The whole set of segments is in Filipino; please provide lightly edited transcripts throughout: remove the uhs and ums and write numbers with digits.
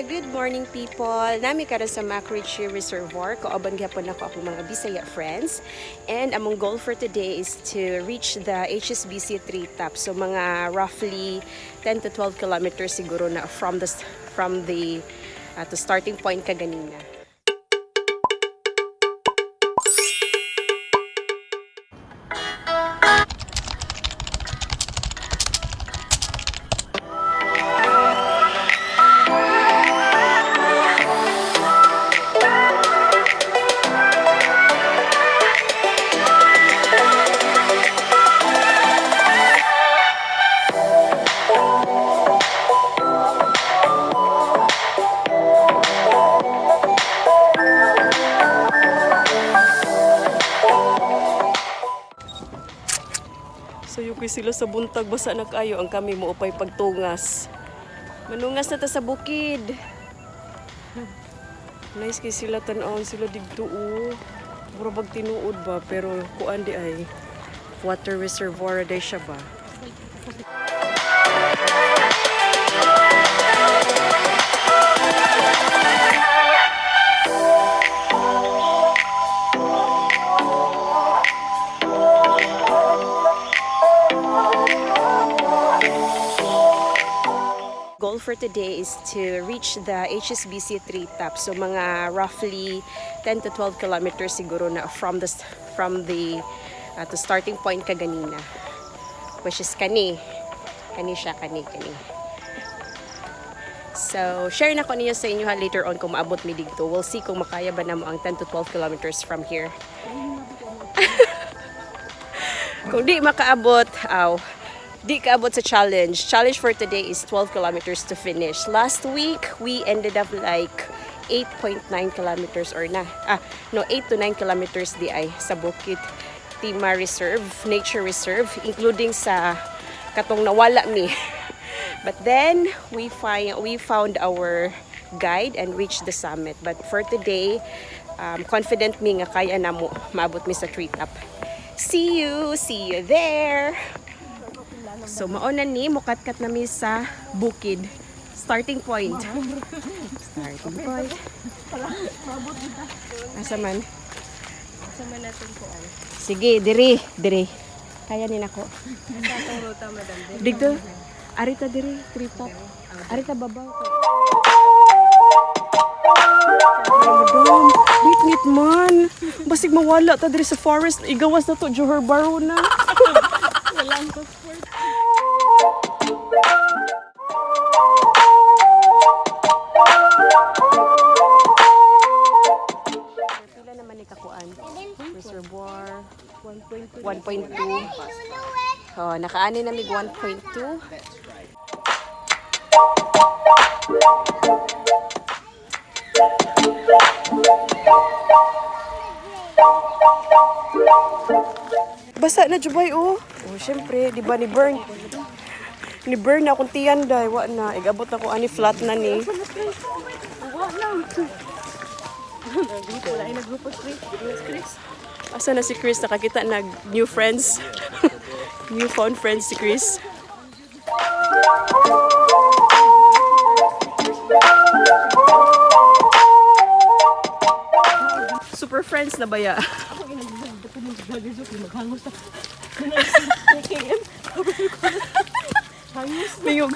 good morning people. Nami karon sa MacRitchie Reservoir. Kauban gyapon ako akong mga Bisaya friends. And among goal for today is to reach the HSBC Treetop. So mga roughly 10 to 12 kilometers siguro na from the to starting point kaganina. So yukoy sila sa buntag basa na kayo ang kami mo upay pagtungas. Manungas na ta sa bukid. Nice kay sila tan-awon sila digto o. Mura bag tinuod ba pero kuan di ay water reservoir day siya ba. Goal for today is to reach the HSBC Treetop. So mga roughly 10 to 12 kilometers siguro na from the to starting point kaganina. Which is kani siya. So share na ko niyo sa inyo later on kung maabot mi dito. We'll see kung makaya ba namo ang 10 to 12 kilometers from here. Kung di makaabot, di kaabot sa challenge. Challenge for today is 12 kilometers to finish. Last week, we ended up like 8.9 kilometers or 8 to 9 kilometers di ay sa Bukit Tima Reserve, Nature Reserve, including sa katong nawala mi. But then, we found our guide and reached the summit. But for today, confident mi nga kaya na mo maabot mi sa Treetop. See you there! So mauna ni mukatkat nami sa bukid. Starting point. Asa man natin ko ay. Sige, diri. Kaya ni nako. Sa ruta madam. Dito. Arita diri, Treetop. Arita babaw ko. Madam, bit man. Basig mawala ta diri sa forest. Igawas na to Johor Bahru na. Walang passport. Pila naman ni kakuan? Reservoir 1.2. Oh, nakaani na mig 1.2. Basa na jubay oh. Oh, syempre, di ba ni burn na akong tiyan day, wa na. Igabot na ko ani flat na ni. Wa na. Wala ay nagrupo Chris. Asa na si Chris? Nakakita nag new friends. New found friends si Chris. Super friends na baya. Miyog.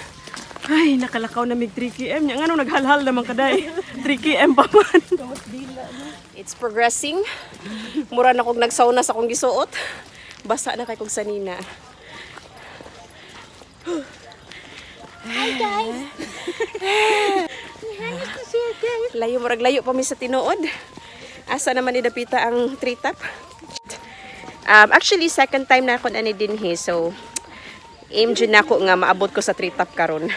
Ay, nakalakaw na mig 3 km. Yang ano naghalhal naman kaday. 3 km pa man. It's progressing. Mura na kog nagsauna sa akong gisuot. Basa na kay kog sanina. Hi guys. Layo pa mi sa tinuod. Asa naman ni dapita ang Treetop? Actually, second time na ako ani dinhi. So, aim dyan ako nga maabot ko sa Treetop karon.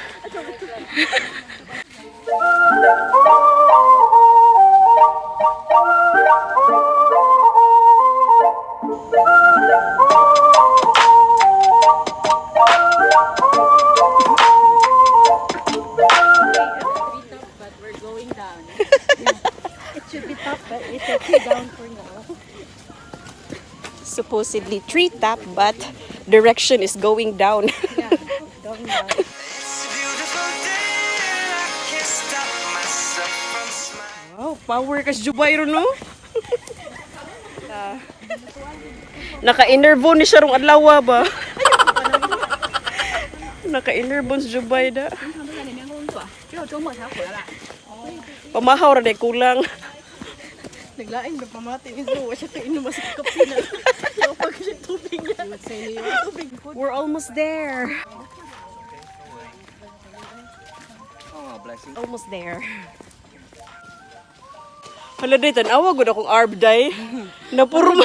But we're going down. It should be top, but it's okay down for now. Supposedly Treetop, but direction is going down. Yeah, going down. It's a beautiful day, I can't stop myself. Power kas Jubay ron no. Naka-innervone ni siya rong adlaw ba? Naka-innervone si Jubay da. Pamahaw ra day kulang. Naglaing na pamati ni Zo. Siya kainom sa kape na. Pag siya tubig na. We're almost there. Almost there. Hala day, tanawa gud akong arb day. Napurma.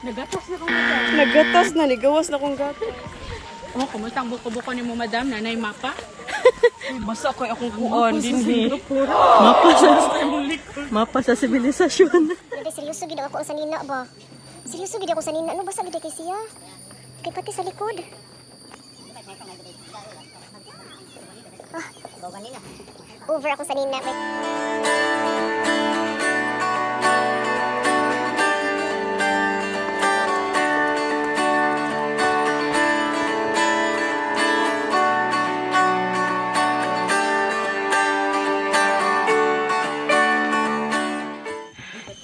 Nagatas na kong madam. Nagatas na, nigawas na kong gatas. Oh, kumusta ang buko-buko ni mo madam? Nanay mapa? Basta ko akong kuon din Mapa sa sibilisasyon. Dede, seryoso gid ako sa nina ba? Seryoso gid ako sa nina. Ano basa gid kay siya? Kay pati sa likod. Over ako sa nina.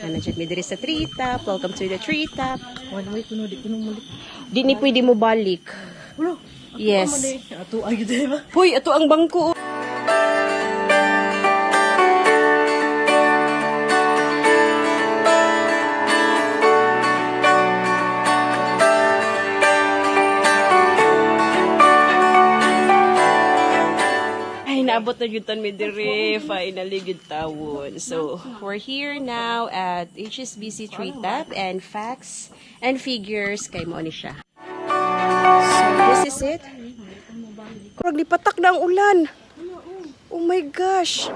Nandiyan mi diri sa Treetop. Welcome to the Treetop. One way kuno di kuno mulik. Di ni pwede mo balik. Ulo. Yes. Ato ay gid ba? Hoy, ato ang bangko. Ay, naabot na yun mi diri. Finally, good tawon. So, we're here now at HSBC Treetop and facts and figures kay mo ni siya. So, this is it. Kurang lipatak na ang ulan. Oh my gosh.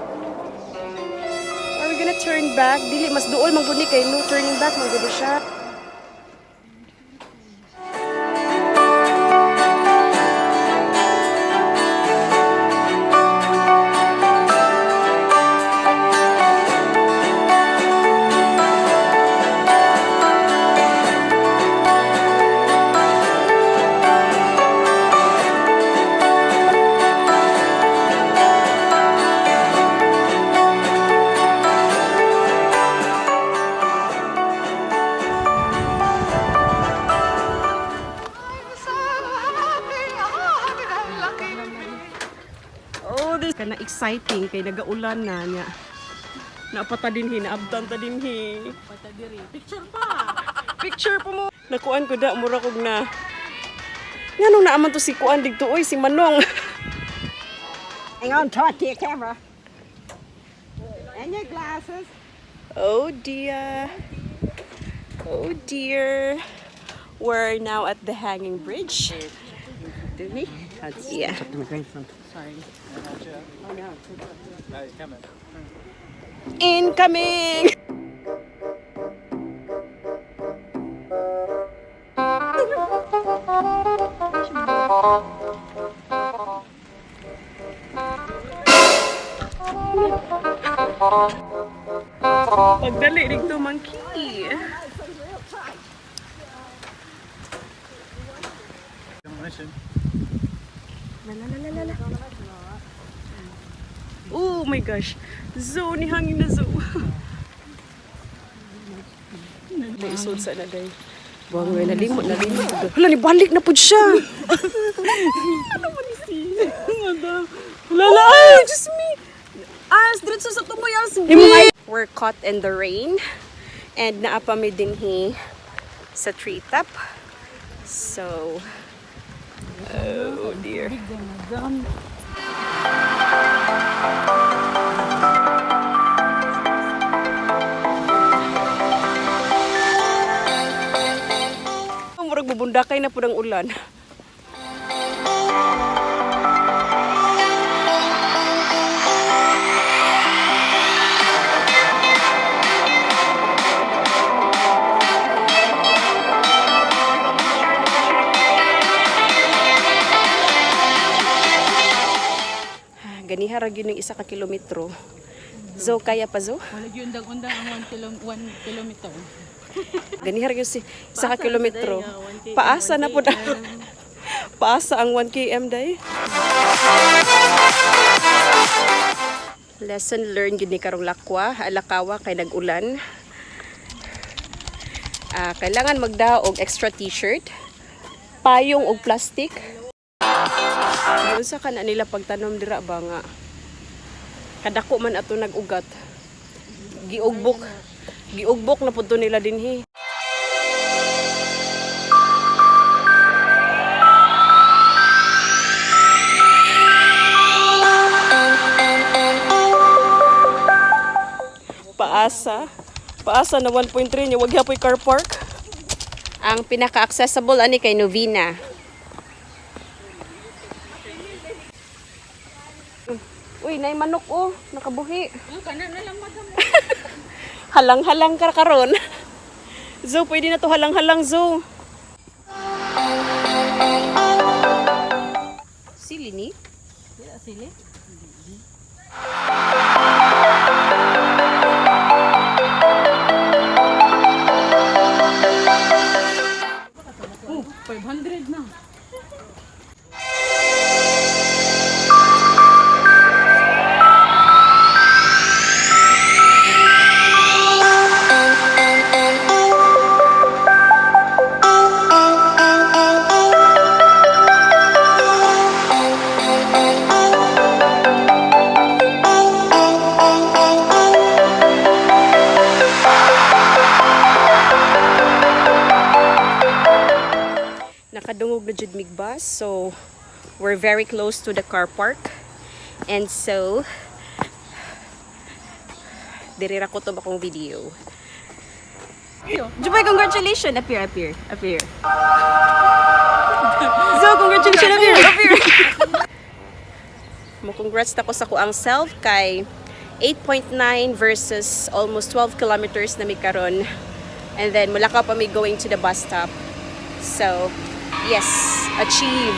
Are we gonna turn back? Dili, mas duol mangguni kay no turning back mangguni siya. Kana exciting kay nagaulan na niya. Napata din hi, naabdan ta din hi. Pata diri. Picture pa. Picture pa mo. Nakuan ko da mura kog na. Nganong naaman to si kuan digto oy si Manong. Hang on tight to your camera. And your glasses. Oh dear. Oh dear. We're now at the hanging bridge. Do me? Yeah. Sorry. Incoming. Pagdali dito monkey. Oh my gosh. Zoo ni hangin na zoo. Naisod sa na day. Buwang nga nalimot. Hala, ni balik na po siya. Ano man ni siya? Lala, ay, just me. Diretso sa tumoy as me. We're caught in the rain. And naapami din hi sa treetop. So, oh dear. Murag bubundakay na po ng ulan. Ganiha ra gyud ng 1 ka kilometro. Zo, kaya pa zo? Wala gyud undang-undang ang 1 kilometer. Ganiha ra gyud si 1 ka kilometro. Paasa na po na. Paasa ang 1 km day. Lesson learned yun ni karong lakwa, alakawa kay nag-ulan. Kailangan magdaog extra t-shirt, payong og plastic. Unsa ka na nila pagtanom dira ba nga? Kadako man ato nag-ugat. Giugbok na pud to nila dinhi. Paasa na 1.3 niya, wag yapoy car park. Ang pinaka-accessible ani kay Novena. Uy, nay manok oh, nakabuhi. Halang-halang ka karon. Zo, pwede na to halang-halang, Zo. Sili ni? Sili? Oh, 500 na. Nakadungog na jud mig bus, so we're very close to the car park. And so dirira ko to bakong video. Jubay, congratulations! Up here. So, congratulations! Up here! Mo congrats na ko sa kuang self kay 8.9 versus almost 12 kilometers na mi karon. And then mula ka pa mi going to the bus stop. So, yes, achieve.